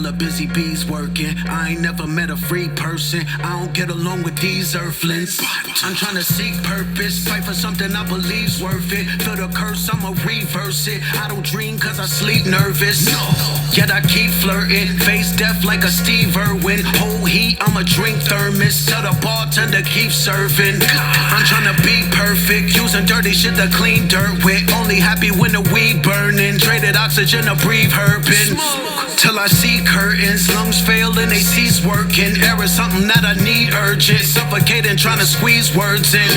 full of busy bees working. I ain't never met a free person. I don't get along with these earthlings. I'm trying to seek purpose, fight for something I believe's worth it. Feel the curse, I'ma reverse it. I don't dream cause I sleep nervous. Yet I keep flirting, face death like a Steve Irwin. Whole heat, I'ma drink thermos. Tell the bartender keep serving. I'm trying to be perfect, using dirty shit to clean dirt with. Only happy when the weed burning. Traded oxygen to breathe herping. Till I see curtains, lungs fail and they cease working. Air is something that I need urgent. Suffocating, trying to squeeze words in.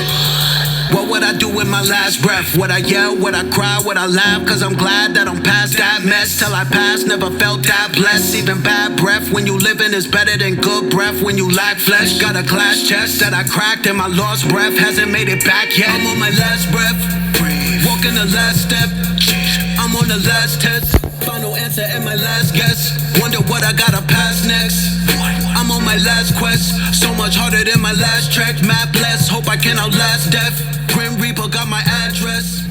What would I do with my last breath? Would I yell? Would I cry? Would I laugh? Cause I'm glad that I'm past that mess. Till I pass, never felt that blessed. Even bad breath when you living is better than good breath when you lack flesh. Got a glass chest that I cracked and my lost breath hasn't made it back yet. I'm on my last breath, walking the last step. I'm on the last test, final answer and my last guess. Wonder what I gotta pass next. I'm on my last quest, so much harder than my last track. Mad blessed, hope I can outlast death. Grim Reaper got my address.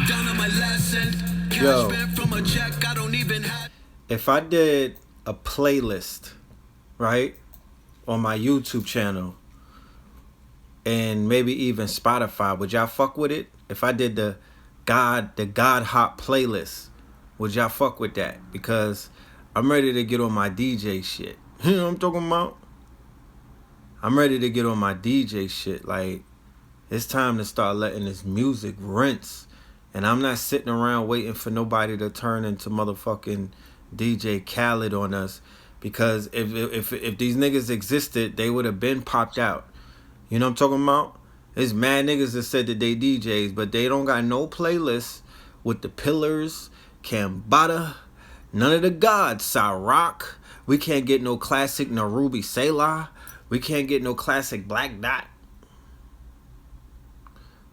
Down on my last cent. Cash back from a check, I don't even have. If I did a playlist, right, on my YouTube channel and maybe even Spotify, would y'all fuck with it? If I did the God Hop playlist, would y'all fuck with that? Because I'm ready to get on my DJ shit. You know what I'm talking about? I'm ready to get on my DJ shit. Like, it's time to start letting this music rinse. And I'm not sitting around waiting for nobody to turn into motherfucking DJ Khaled on us. Because if these niggas existed, they would have been popped out. You know what I'm talking about? There's mad niggas that said that they DJs, but they don't got no playlist with the Pillars, Kambada, none of the gods, Cyrock. We can't get no classic Narubi Selah. We can't get no classic Black Dot.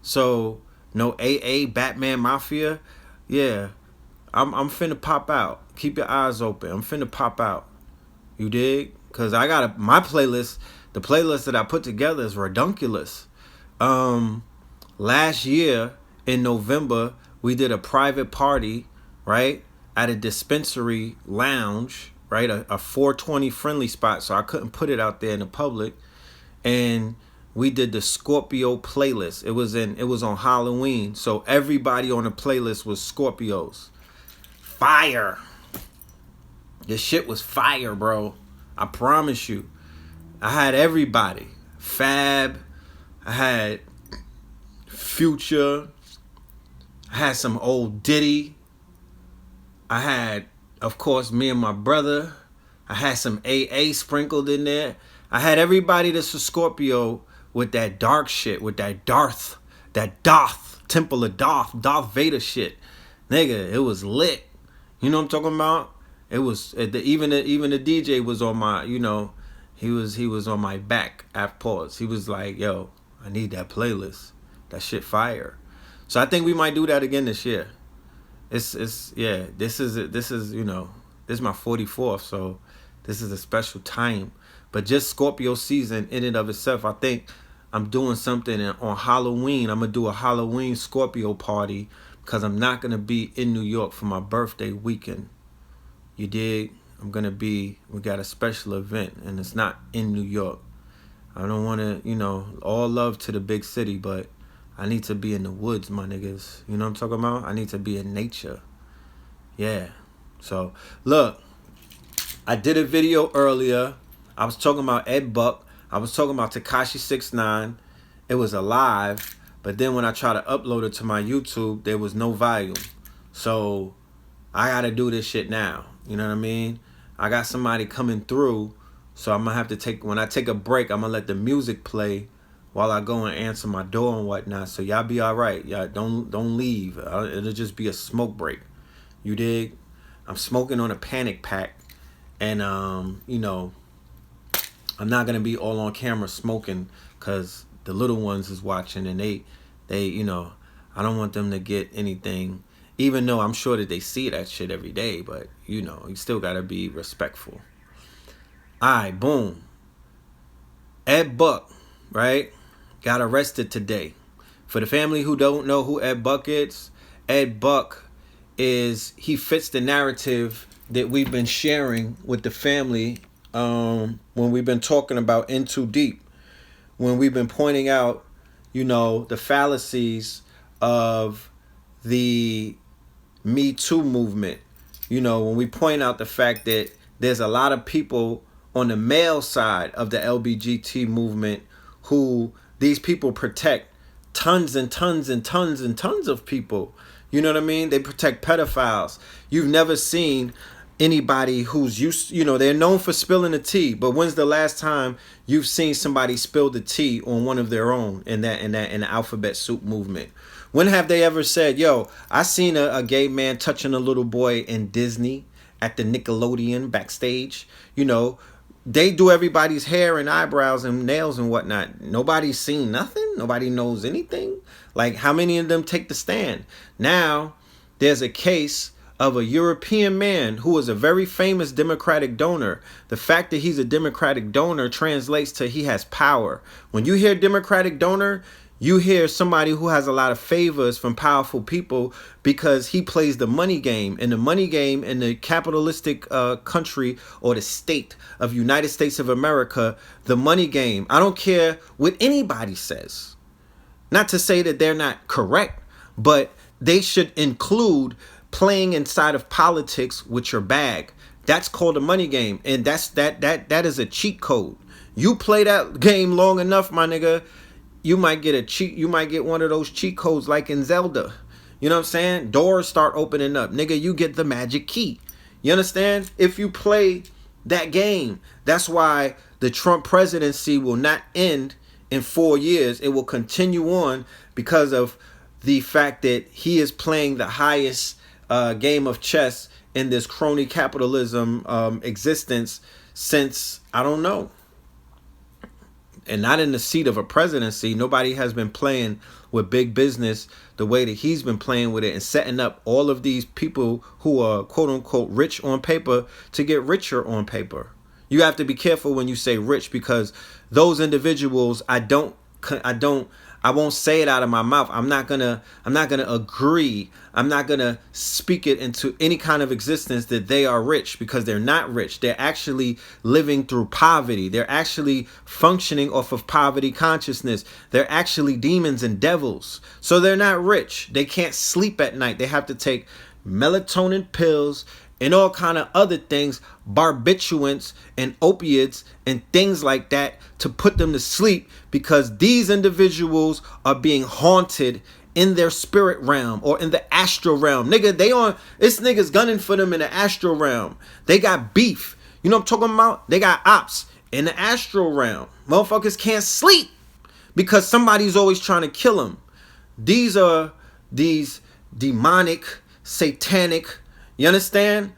So, no AA, Batman Mafia. Yeah, I'm finna pop out. Keep your eyes open. I'm finna pop out. You dig? Because I got my playlist. The playlist that I put together is redunculous. Last year in November, we did a private party, right, at a dispensary lounge, right, a 420 friendly spot, so I couldn't put it out there in the public. And we did the Scorpio playlist. It was on Halloween, so everybody on the playlist was Scorpios. Fire. This shit was fire, bro. I promise you. I had everybody. Fab. I had Future. I had some old Diddy. I had, of course, me and my brother. I had some AA sprinkled in there. I had everybody that's a Scorpio with that dark shit, with that Darth, Temple of Darth Vader shit. Nigga, it was lit. You know what I'm talking about? It was, even the DJ was on my, you know, he was on my back at pause. He was like, yo, I need that playlist. That shit fire. So I think we might do that again this year. This is you know, this is my 44th, so this is a special time. But just Scorpio season in and of itself, I think I'm doing something on Halloween. I'm gonna do a Halloween Scorpio party because I'm not gonna be in New York for my birthday weekend. You dig? We got a special event and it's not in New York. I don't want to, you know, all love to the big city, but I need to be in the woods, my niggas. You know what I'm talking about? I need to be in nature. Yeah. So, look, I did a video earlier. I was talking about Ed Buck. I was talking about Tekashi69. It was a live, but then when I tried to upload it to my YouTube, there was no volume. So, I got to do this shit now. You know what I mean? I got somebody coming through. So I'm going to have to when I take a break, I'm going to let the music play while I go and answer my door and whatnot. So y'all be all right. Y'all don't leave. It'll just be a smoke break. You dig? I'm smoking on a panic pack. And, you know, I'm not going to be all on camera smoking because the little ones is watching and they, you know, I don't want them to get anything, even though I'm sure that they see that shit every day. But, you know, you still got to be respectful. Alright, boom. Ed Buck, right, got arrested today. For the family who don't know who Ed Buck is, Ed Buck he fits the narrative that we've been sharing with the family when we've been talking about In Too Deep, when we've been pointing out, the fallacies of the Me Too movement. When we point out the fact that there's a lot of people on the male side of the LBGT movement who these people protect tons and tons and tons and tons of people. You know what I mean? They protect pedophiles. You've never seen anybody who's used, they're known for spilling the tea, but when's the last time you've seen somebody spill the tea on one of their own in the alphabet soup movement? When have they ever said, yo, I seen a gay man touching a little boy in Disney at the Nickelodeon backstage? They do everybody's hair and eyebrows and nails and whatnot. Nobody's seen nothing. Nobody knows anything. Like, how many of them take the stand? Now, there's a case of a European man who was a very famous Democratic donor. The fact that he's a Democratic donor translates to he has power. When you hear Democratic donor, you hear somebody who has a lot of favors from powerful people because he plays the money game. And the money game in the capitalistic country or the state of United States of America, the money game, I don't care what anybody says. Not to say that they're not correct, but they should include playing inside of politics with your bag. That's called a money game. And that is a cheat code. You play that game long enough, my nigga, you might get one of those cheat codes like in Zelda. You know what I'm saying? Doors start opening up. Nigga, you get the magic key. You understand? If you play that game, that's why the Trump presidency will not end in 4 years. It will continue on because of the fact that he is playing the highest game of chess in this crony capitalism existence since, I don't know. And not in the seat of a presidency. Nobody has been playing with big business the way that he's been playing with it and setting up all of these people who are quote unquote rich on paper to get richer on paper. You have to be careful when you say rich, because those individuals, I won't say it out of my mouth. I'm not gonna agree. I'm not gonna speak it into any kind of existence that they are rich, because they're not rich. They're actually living through poverty. They're actually functioning off of poverty consciousness. They're actually demons and devils. So they're not rich. They can't sleep at night. They have to take melatonin pills and all kind of other things, barbiturates and opiates and things like that to put them to sleep, because these individuals are being haunted in their spirit realm or in the astral realm. Nigga, it's niggas gunning for them in the astral realm. They got beef. You know what I'm talking about? They got ops in the astral realm. Motherfuckers can't sleep because somebody's always trying to kill them. These are these demonic, satanic, you understand?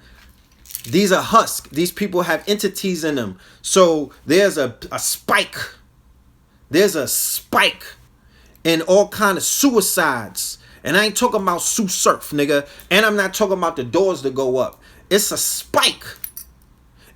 These are husks. These people have entities in them. So there's a spike. There's a spike in all kind of suicides. And I ain't talking about Sue Surf, nigga. And I'm not talking about the doors that go up. It's a spike.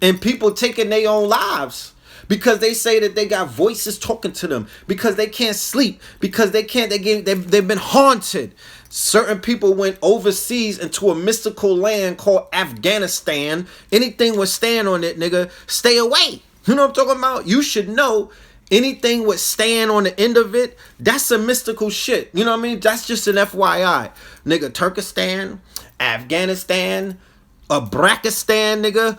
And people taking their own lives because they say that they got voices talking to them, because they can't sleep, because they've been haunted. Certain people went overseas into a mystical land called Afghanistan. Anything with stand on it, nigga, stay away. You know what I'm talking about? You should know anything with stand on the end of it, that's some mystical shit. You know what I mean? That's just an FYI. Nigga, Turkestan, Afghanistan, Abrakistan, nigga,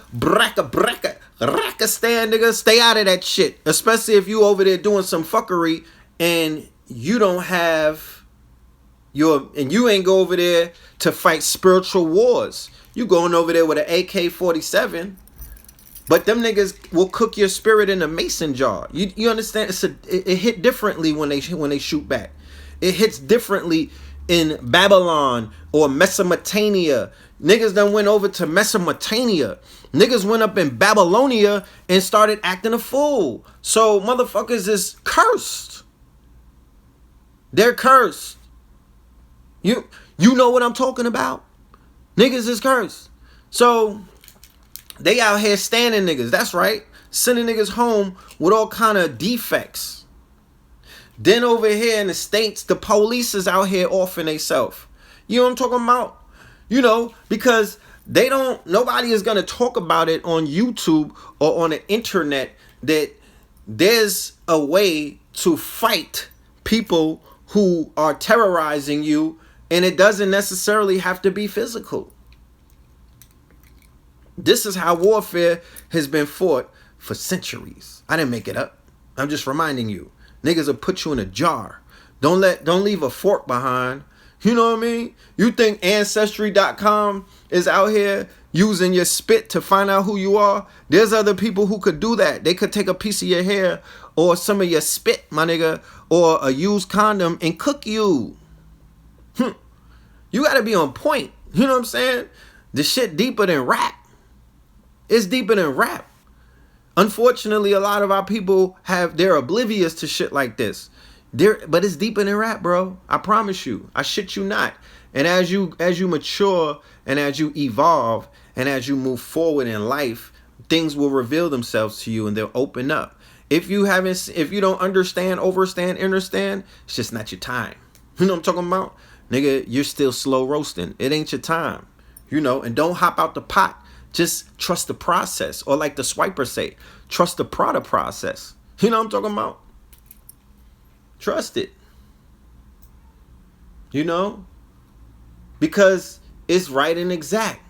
Rakistan, nigga, stay out of that shit. Especially if you over there doing some fuckery and you don't have and you ain't go over there to fight spiritual wars. You going over there with an AK-47, but them niggas will cook your spirit in a mason jar. You understand? It hit differently when they shoot back. It hits differently in Babylon or Mesopotamia. Niggas done went over to Mesopotamia. Niggas went up in Babylonia and started acting a fool. So motherfuckers is cursed. They're cursed. You know what I'm talking about? Niggas is cursed. So they out here standing niggas. That's right. Sending niggas home with all kind of defects. Then over here in the States, the police is out here offing themselves. You know what I'm talking about? You know, because Nobody is going to talk about it on YouTube or on the internet that there's a way to fight people who are terrorizing you, and it doesn't necessarily have to be physical. This is how warfare has been fought for centuries. I didn't make it up. I'm just reminding you. Niggas will put you in a jar. Don't leave a fork behind. You know what I mean? You think Ancestry.com is out here using your spit to find out who you are? There's other people who could do that. They could take a piece of your hair or some of your spit, my nigga, or a used condom and cook you. You gotta be on point. You know what I'm saying? The shit deeper than rap. It's deeper than rap. Unfortunately, a lot of our people they're oblivious to shit like this. But it's deeper than rap, bro. I promise you. I shit you not. And as you mature and as you evolve and as you move forward in life, things will reveal themselves to you and they'll open up. If you don't understand, overstand, understand, it's just not your time. You know what I'm talking about? Nigga, you're still slow roasting. It ain't your time. You know, and don't hop out the pot. Just trust the process. Or like the swiper say, trust the product process. You know what I'm talking about? Trust it. You know? Because it's right and exact.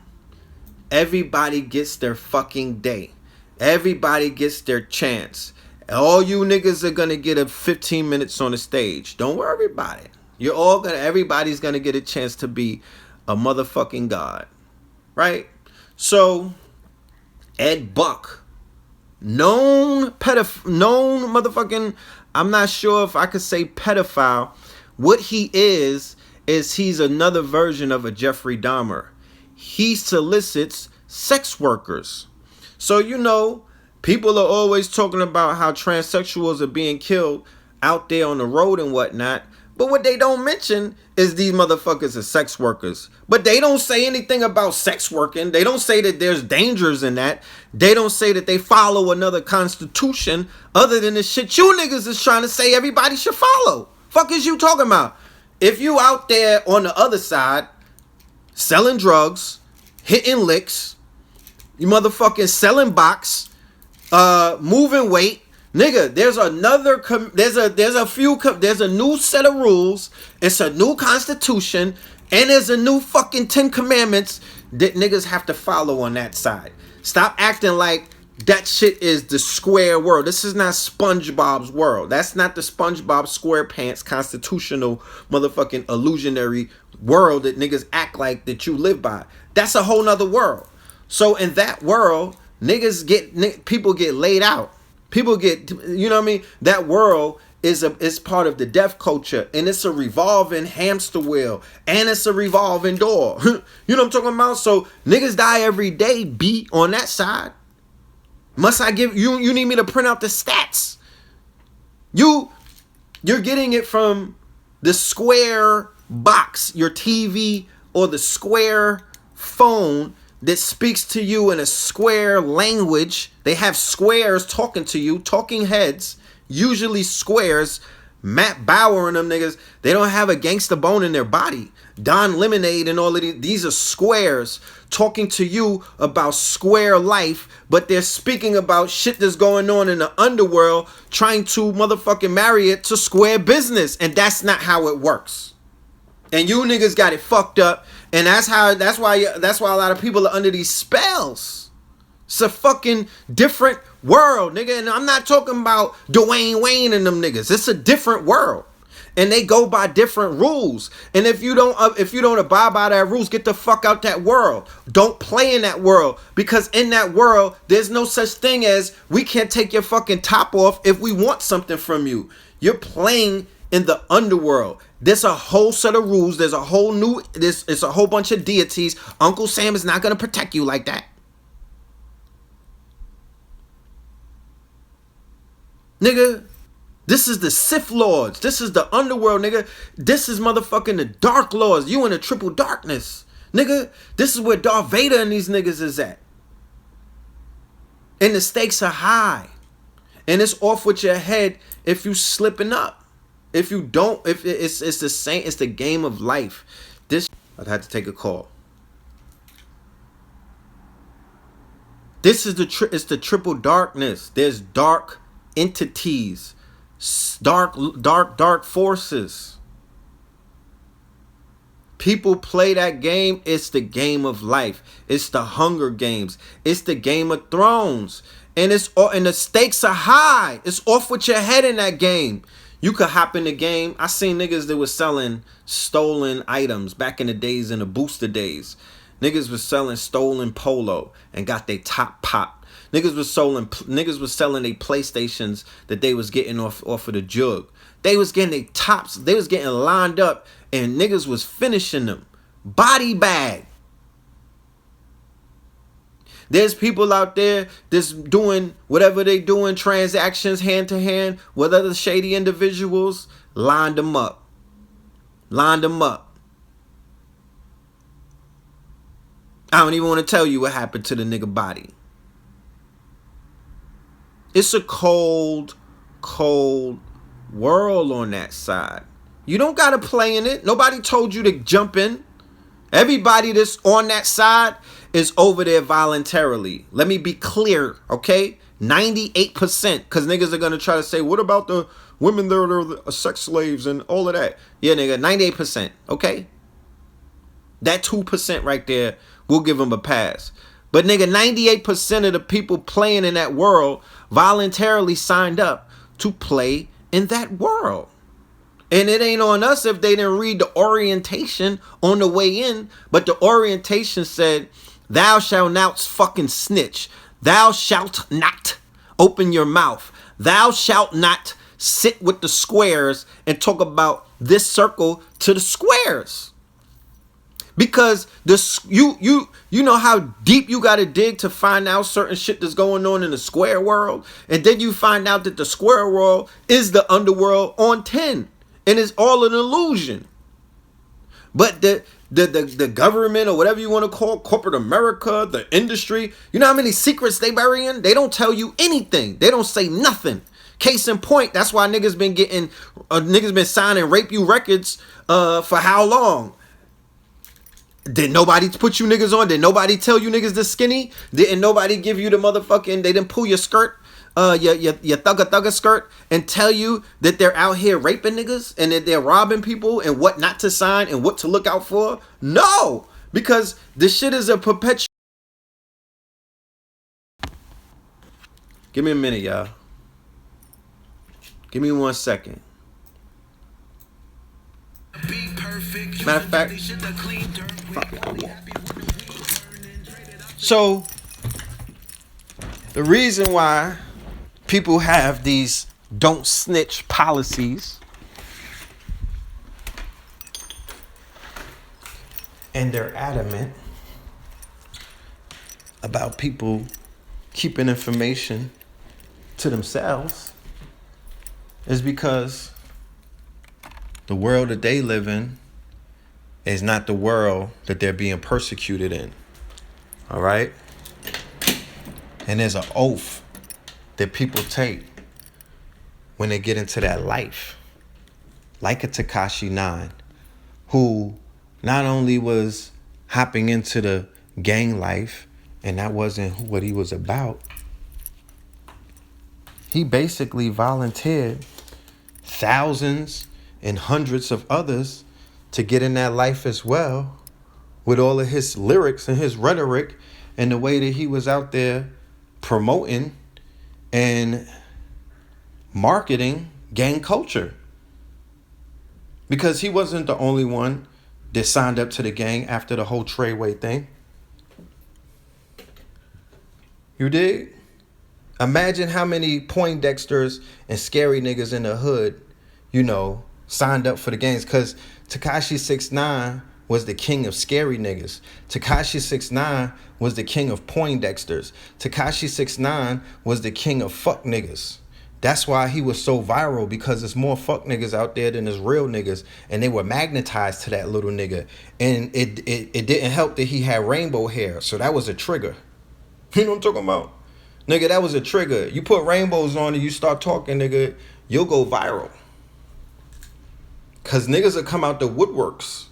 Everybody gets their fucking day. Everybody gets their chance. All you niggas are gonna get a 15 minutes on the stage. Don't worry about it. Everybody's gonna get a chance to be a motherfucking god. Right? So, Ed Buck, known motherfucking, I'm not sure if I could say pedophile. What he is he's another version of a Jeffrey Dahmer. He solicits sex workers. So, you know, people are always talking about how transsexuals are being killed out there on the road and whatnot. But what they don't mention is these motherfuckers are sex workers. But they don't say anything about sex working. They don't say that there's dangers in that. They don't say that they follow another constitution other than the shit you niggas is trying to say everybody should follow. Fuck is you talking about? If you out there on the other side selling drugs, hitting licks, you motherfucking selling box, moving weight, nigga, there's a new set of rules. It's a new constitution, and there's a new fucking 10 commandments that niggas have to follow on that side. Stop acting like that shit is the square world. This is not SpongeBob's world. That's not the SpongeBob SquarePants constitutional motherfucking illusionary world that niggas act like that you live by. That's a whole nother world. So in that world, people get laid out. People get, you know what I mean? That world is part of the deaf culture, and it's a revolving hamster wheel, and it's a revolving door. You know what I'm talking about? So niggas die every day, B, on that side. Must I give you? You need me to print out the stats? You're getting it from the square box, your TV, or the square phone that speaks to you in a square language. They have squares talking to you, talking heads, usually squares. Matt Bauer and them niggas, they don't have a gangsta bone in their body. Don Lemonade and all of these are squares talking to you about square life, but they're speaking about shit that's going on in the underworld, trying to motherfucking marry it to square business, and that's not how it works. And you niggas got it fucked up, and that's why a lot of people are under these spells. It's a fucking different world, nigga. And I'm not talking about Dwayne Wayne and them niggas. It's a different world. And they go by different rules. And if you don't abide by that rules, get the fuck out that world. Don't play in that world. Because in that world, there's no such thing as we can't take your fucking top off if we want something from you. You're playing in the underworld. There's a whole set of rules. There's a whole it's a whole bunch of deities. Uncle Sam is not going to protect you like that. Nigga, this is the Sith Lords. This is the underworld, nigga. This is motherfucking the Dark Lords. You in the triple darkness. Nigga, this is where Darth Vader and these niggas is at. And the stakes are high. And it's off with your head if you slipping up. If you don't, if it's the same, it's the game of life. I had to take a call. This is it's the triple darkness. There's dark entities, dark forces. People play that game. It's the game of life. It's the Hunger Games. It's the Game of Thrones. And the stakes are high. It's off with your head in that game. You could hop in the game. I seen niggas that was selling stolen items back in the days, in the booster days. Niggas was selling stolen polo and got their top pop. Niggas was selling their PlayStations that they was getting off of the jug. They was getting their tops. They was getting lined up and niggas was finishing them. Body bag. There's people out there that's doing whatever they doing, transactions hand to hand with other shady individuals. Lined them up. Lined them up. I don't even want to tell you what happened to the nigga body. It's a cold, cold world on that side. You don't got to play in it. Nobody told you to jump in. Everybody that's on that side is over there voluntarily. Let me be clear, okay? 98%, because niggas are going to try to say, what about the women that are sex slaves and all of that? Yeah, nigga, 98%, okay? That 2% right there, we'll give them a pass. But nigga, 98% of the people playing in that world voluntarily signed up to play in that world. And it ain't on us if they didn't read the orientation on the way in. But the orientation said, thou shalt not fucking snitch. Thou shalt not open your mouth. Thou shalt not sit with the squares and talk about this circle to the squares. Because you know how deep you got to dig to find out certain shit that's going on in the square world. And then you find out that the square world is the underworld on 10. And it's all an illusion. But the government, or whatever you want to call corporate America, the industry, you know how many secrets they burying? They don't tell you anything. They don't say nothing. Case in point, that's why niggas been signing Rape You records for how long? Did nobody put you niggas on? Did nobody tell you niggas this skinny? Didn't nobody give you the motherfucking, they didn't pull your skirt, your thugga skirt and tell you that they're out here raping niggas and that they're robbing people and what not to sign and what to look out for? No, because this shit is a perpetual. Give me a minute, y'all. Give me 1 second. Matter of fact, so the reason why people have these don't snitch policies and they're adamant about people keeping information to themselves is because the world that they live in is not the world that they're being persecuted in. All right? And there's an oath that people take when they get into that life. Like a Tekashi69, who not only was hopping into the gang life, and that wasn't what he was about, he basically volunteered thousands and hundreds of others to get in that life as well, with all of his lyrics and his rhetoric and the way that he was out there promoting and marketing gang culture. Because he wasn't the only one that signed up to the gang after the whole Trey thing. You dig? Imagine how many Poindexters and scary niggas in the hood, you know, signed up for the gangs. Because Tekashi69 was the king of scary niggas. Tekashi69 was the king of Poindexters. Tekashi69 was the king of fuck niggas. That's why he was so viral, because there's more fuck niggas out there than there's real niggas. And they were magnetized to that little nigga. And it didn't help that he had rainbow hair. So that was a trigger. You know what I'm talking about? Nigga, that was a trigger. You put rainbows on and you start talking, nigga, you'll go viral. Because niggas will come out the woodworks.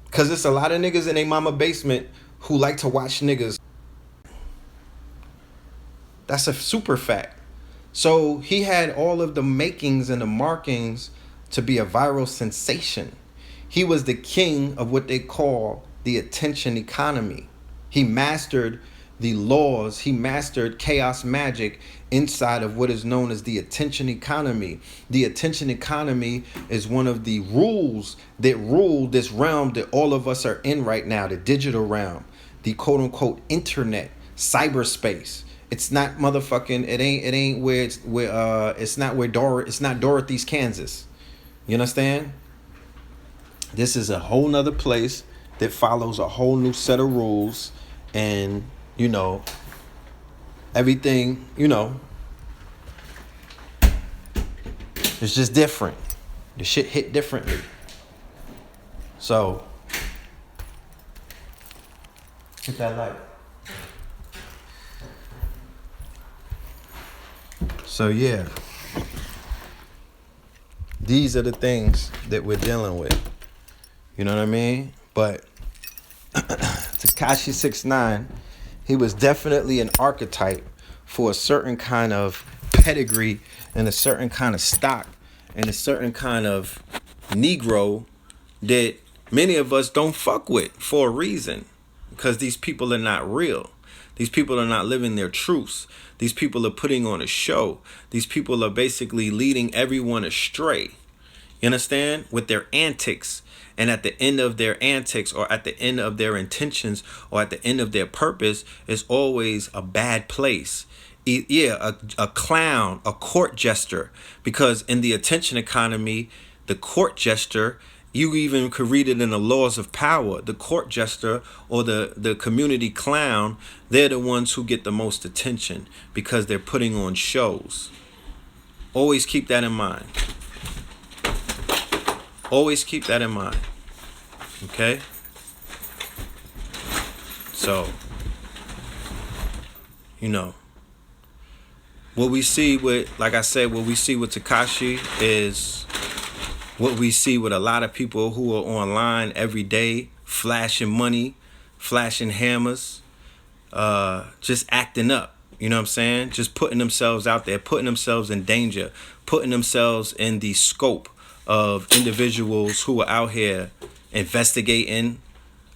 Because it's a lot of niggas in their mama basement who like to watch niggas. That's a super fact. So he had all of the makings and the markings to be a viral sensation. He was the king of what they call the attention economy. He mastered the laws, he mastered chaos magic inside of what is known as the attention economy. The attention economy is one of the rules that rule this realm that all of us are in right now, the digital realm, the quote unquote internet, cyberspace. It's not motherfucking, it ain't where it's not Dorothy's, Kansas. You understand? This is a whole nother place that follows a whole new set of rules, and you know, everything, you know, it's just different. The shit hit differently. So, hit that light. So yeah, these are the things that we're dealing with. You know what I mean? But Tekashi69, he was definitely an archetype for a certain kind of pedigree and a certain kind of stock and a certain kind of Negro that many of us don't fuck with for a reason. Because these people are not real. These people are not living their truths. These people are putting on a show. These people are basically leading everyone astray. You understand? With their antics. And at the end of their antics, or at the end of their intentions, or at the end of their purpose, is always a bad place. A clown, a court jester. Because in the attention economy, the court jester, you even could read it in the laws of power. The court jester or the community clown, they're the ones who get the most attention because they're putting on shows. Always keep that in mind. Always keep that in mind. Okay? So, you know, what we see with, like I said, what we see with Tekashi is what we see with a lot of people who are online every day, flashing money, flashing hammers, just acting up. You know what I'm saying? Just putting themselves out there, putting themselves in danger, putting themselves in the scope of individuals who are out here investigating,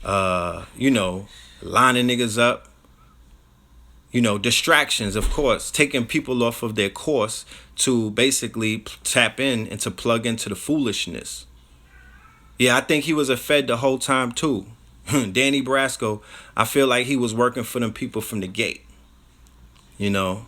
you know, lining niggas up. You know, distractions, of course, taking people off of their course to basically tap in and to plug into the foolishness. Yeah, I think he was a Fed the whole time too. Danny Brasco, I feel like he was working for them people from the gate. You know,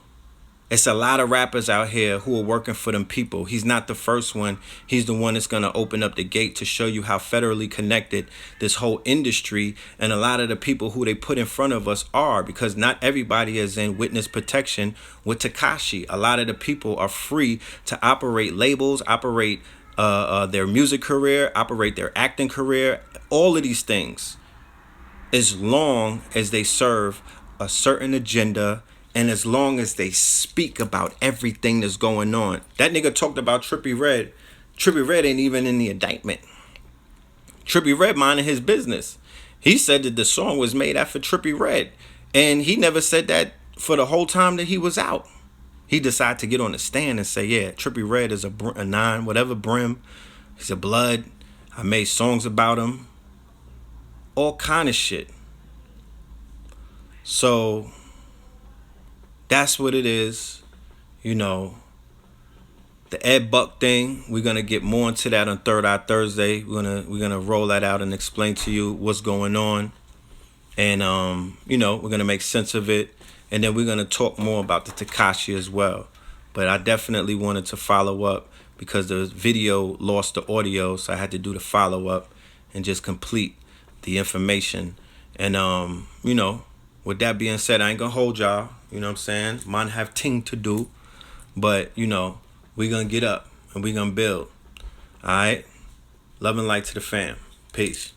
it's a lot of rappers out here who are working for them people. He's not the first one. He's the one that's going to open up the gate to show you how federally connected this whole industry and a lot of the people who they put in front of us are, because not everybody is in witness protection with Tekashi. A lot of the people are free to operate labels, operate their music career, operate their acting career, all of these things, as long as they serve a certain agenda and as long as they speak about everything that's going on. That nigga talked about Trippie Redd. Trippie Redd ain't even in the indictment. Trippie Redd minding his business. He said that the song was made after Trippie Redd. And he never said that for the whole time that he was out. He decided to get on the stand and say, yeah, Trippie Redd is a 9, whatever brim. He's a blood. I made songs about him. All kind of shit. So that's what it is. You know, the Ed Buck thing, we're gonna get more into that on Third Eye Thursday. We're gonna roll that out and explain to you what's going on. And you know, we're gonna make sense of it. And then we're gonna talk more about the Tekashi as well. But I definitely wanted to follow up because the video lost the audio, so I had to do the follow up and just complete the information. And you know, with that being said, I ain't gonna hold y'all. You know what I'm saying? Mine have ting to do. But, you know, we gonna get up and we gonna build. All right? Love and light to the fam. Peace.